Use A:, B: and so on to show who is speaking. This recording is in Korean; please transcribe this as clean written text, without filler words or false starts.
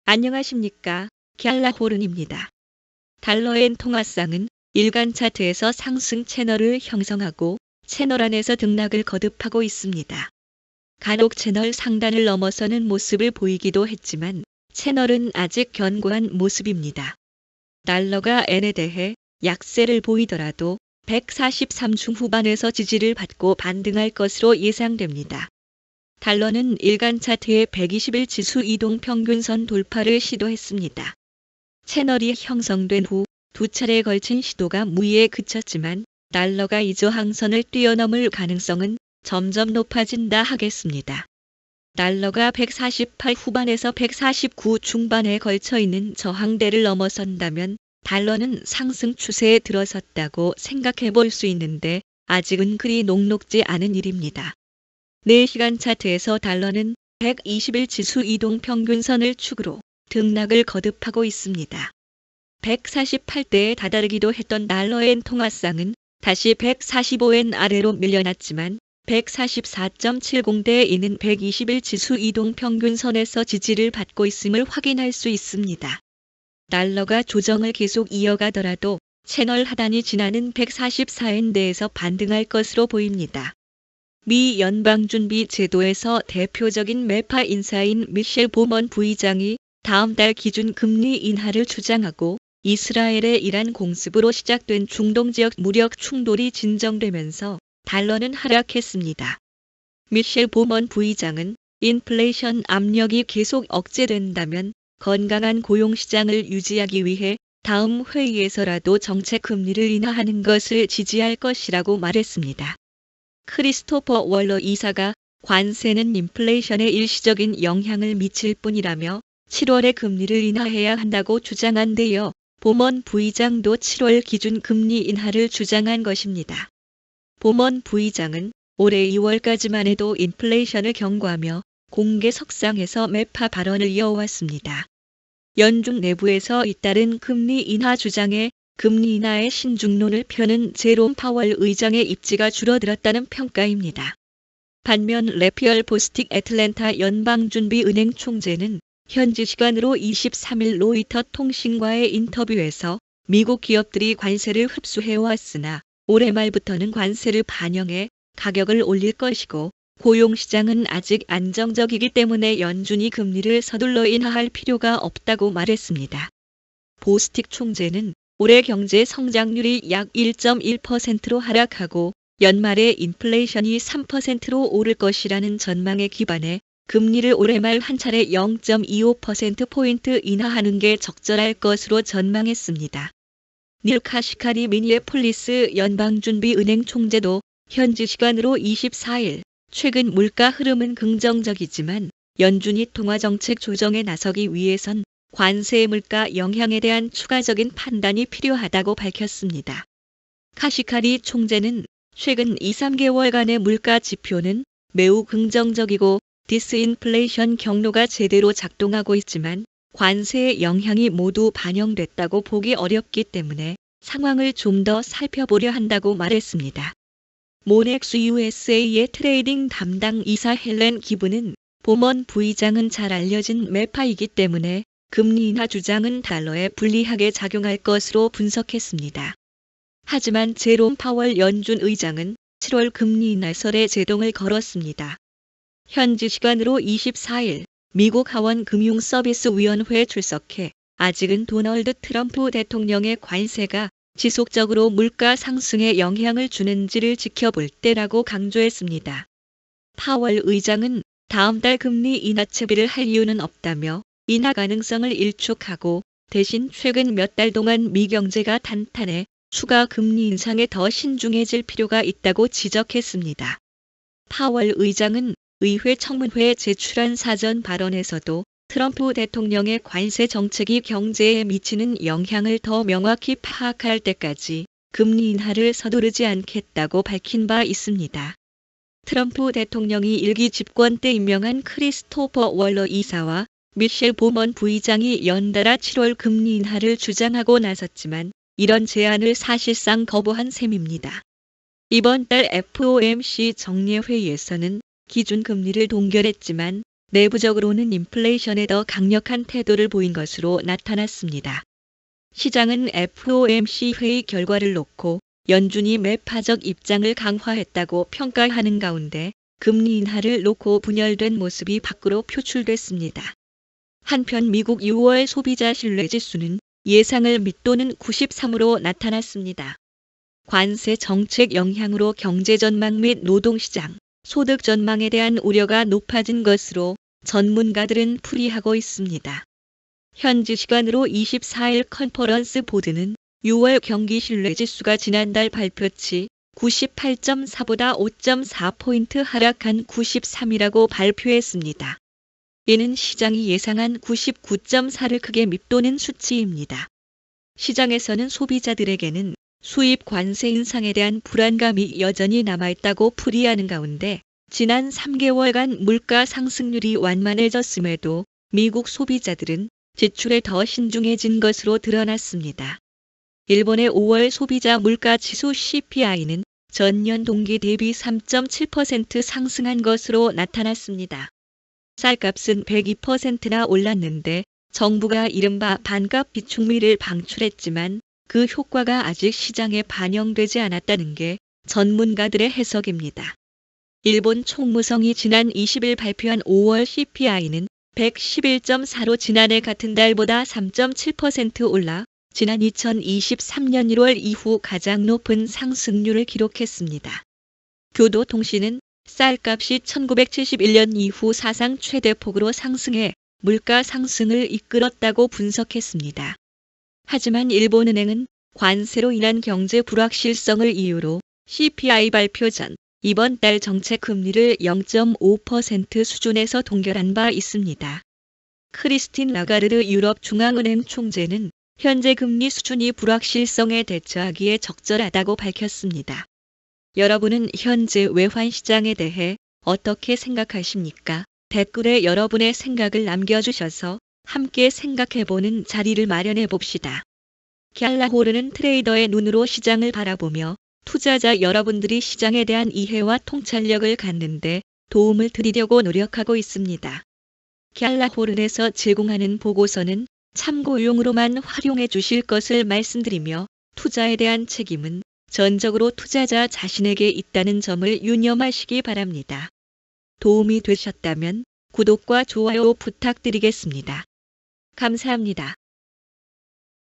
A: 안녕하십니까. 갤라호른입니다. 달러엔 통화상은 일간 차트에서 상승 채널을 형성하고 채널 안에서 등락을 거듭하고 있습니다. 간혹 채널 상단을 넘어서는 모습을 보이기도 했지만 채널은 아직 견고한 모습입니다. 달러가 엔에 대해 약세를 보이더라도 143 중후반에서 지지를 받고 반등할 것으로 예상됩니다. 달러는 일간 차트의 120일 지수 이동 평균선 돌파를 시도했습니다. 채널이 형성된 후 두 차례에 걸친 시도가 무의에 그쳤지만 달러가 이 저항선을 뛰어넘을 가능성은 점점 높아진다 하겠습니다. 달러가 148 후반에서 149 중반에 걸쳐 있는 저항대를 넘어선다면 달러는 상승 추세에 들어섰다고 생각해 볼 수 있는데 아직은 그리 녹록지 않은 일입니다. 4시간 차트에서 달러는 120일 지수 이동 평균선을 축으로 등락을 거듭하고 있습니다. 148대에 다다르기도 했던 달러엔 통화상은 다시 145엔 아래로 밀려났지만 144.70대에 있는 120일 지수 이동 평균선에서 지지를 받고 있음을 확인할 수 있습니다. 달러가 조정을 계속 이어가더라도 채널 하단이 지나는 144엔대에서 반등할 것으로 보입니다. 미 연방준비제도에서 대표적인 매파 인사인 미셸 보먼 부의장이 다음 달 기준 금리 인하를 주장하고 이스라엘의 이란 공습으로 시작된 중동 지역 무력 충돌이 진정되면서 달러는 하락했습니다. 미셸 보먼 부의장은 인플레이션 압력이 계속 억제된다면 건강한 고용시장을 유지하기 위해 다음 회의에서라도 정책 금리를 인하하는 것을 지지할 것이라고 말했습니다. 크리스토퍼 월러 이사가 관세는 인플레이션에 일시적인 영향을 미칠 뿐이라며 7월에 금리를 인하해야 한다고 주장한 데이어 보먼 부의장도 7월 기준 금리 인하를 주장한 것입니다. 보먼 부의장은 올해 2월까지만 해도 인플레이션을 경고하며 공개석상에서 매파 발언을 이어왔습니다. 연준 내부에서 잇따른 금리 인하 주장에 금리 인하의 신중론을 펴는 제롬 파월 의장의 입지가 줄어들었다는 평가입니다. 반면 래피얼 보스틱 애틀랜타 연방준비은행 총재는 현지 시간으로 23일 로이터 통신과의 인터뷰에서 미국 기업들이 관세를 흡수해왔으나 올해 말부터는 관세를 반영해 가격을 올릴 것이고 고용시장은 아직 안정적이기 때문에 연준이 금리를 서둘러 인하할 필요가 없다고 말했습니다. 보스틱 총재는 올해 경제 성장률이 약 1.1%로 하락하고 연말에 인플레이션이 3%로 오를 것이라는 전망에 기반해 금리를 올해 말 한 차례 0.25%포인트 인하하는 게 적절할 것으로 전망했습니다. 닐 카시카리 미니애폴리스 연방준비은행 총재도 현지 시간으로 24일 최근 물가 흐름은 긍정적이지만 연준이 통화정책 조정에 나서기 위해선 관세 물가 영향에 대한 추가적인 판단이 필요하다고 밝혔습니다. 카시카리 총재는 최근 2-3개월간의 물가 지표는 매우 긍정적이고 디스인플레이션 경로가 제대로 작동하고 있지만 관세의 영향이 모두 반영됐다고 보기 어렵기 때문에 상황을 좀 더 살펴보려 한다고 말했습니다. 모넥스 USA의 트레이딩 담당 이사 헬렌 기브는 보먼 부의장은 잘 알려진 매파이기 때문에 금리 인하 주장은 달러에 불리하게 작용할 것으로 분석했습니다. 하지만 제롬 파월 연준 의장은 7월 금리 인하설에 제동을 걸었습니다. 현지 시간으로 24일 미국 하원 금융서비스위원회에 출석해 아직은 도널드 트럼프 대통령의 관세가 지속적으로 물가 상승에 영향을 주는지를 지켜볼 때라고 강조했습니다. 파월 의장은 다음 달 금리 인하 채비를 할 이유는 없다며 인하 가능성을 일축하고 대신 최근 몇 달 동안 미 경제가 탄탄해 추가 금리 인상에 더 신중해질 필요가 있다고 지적했습니다. 파월 의장은 의회 청문회에 제출한 사전 발언에서도 트럼프 대통령의 관세 정책이 경제에 미치는 영향을 더 명확히 파악할 때까지 금리 인하를 서두르지 않겠다고 밝힌 바 있습니다. 트럼프 대통령이 일기 집권 때 임명한 크리스토퍼 월러 이사와 미셸 보먼 부의장이 연달아 7월 금리 인하를 주장하고 나섰지만 이런 제안을 사실상 거부한 셈입니다. 이번 달 FOMC 정례회의에서는 기준금리를 동결했지만 내부적으로는 인플레이션에 더 강력한 태도를 보인 것으로 나타났습니다. 시장은 FOMC 회의 결과를 놓고 연준이 매파적 입장을 강화했다고 평가하는 가운데 금리 인하를 놓고 분열된 모습이 밖으로 표출됐습니다. 한편 미국 6월 소비자 신뢰지수는 예상을 밑도는 93으로 나타났습니다. 관세 정책 영향으로 경제 전망 및 노동시장, 소득 전망에 대한 우려가 높아진 것으로 전문가들은 풀이하고 있습니다. 현지 시간으로 24일 컨퍼런스 보드는 6월 경기 신뢰지수가 지난달 발표치 98.4보다 5.4포인트 하락한 93이라고 발표했습니다. 이는 시장이 예상한 99.4를 크게 밑도는 수치입니다. 시장에서는 소비자들에게는 수입 관세 인상에 대한 불안감이 여전히 남아있다고 풀이하는 가운데 지난 3개월간 물가 상승률이 완만해졌음에도 미국 소비자들은 지출에 더 신중해진 것으로 드러났습니다. 일본의 5월 소비자 물가 지수 CPI는 전년 동기 대비 3.7% 상승한 것으로 나타났습니다. 쌀값은 102%나 올랐는데 정부가 이른바 반값 비축미를 방출했지만 그 효과가 아직 시장에 반영되지 않았다는 게 전문가들의 해석입니다. 일본 총무성이 지난 20일 발표한 5월 CPI는 111.4로 지난해 같은 달보다 3.7% 올라 지난 2023년 1월 이후 가장 높은 상승률을 기록했습니다. 교도통신은 쌀값이 1971년 이후 사상 최대폭으로 상승해 물가 상승을 이끌었다고 분석했습니다. 하지만 일본은행은 관세로 인한 경제 불확실성을 이유로 CPI 발표 전 이번 달 정책 금리를 0.5% 수준에서 동결한 바 있습니다. 크리스틴 라가르드 유럽 중앙은행 총재는 현재 금리 수준이 불확실성에 대처하기에 적절하다고 밝혔습니다. 여러분은 현재 외환 시장에 대해 어떻게 생각하십니까? 댓글에 여러분의 생각을 남겨주셔서 함께 생각해보는 자리를 마련해 봅시다. 갤라호르는 트레이더의 눈으로 시장을 바라보며 투자자 여러분들이 시장에 대한 이해와 통찰력을 갖는데 도움을 드리려고 노력하고 있습니다. 갤라호른에서 제공하는 보고서는 참고용으로만 활용해 주실 것을 말씀드리며 투자에 대한 책임은 전적으로 투자자 자신에게 있다는 점을 유념하시기 바랍니다. 도움이 되셨다면 구독과 좋아요 부탁드리겠습니다. 감사합니다.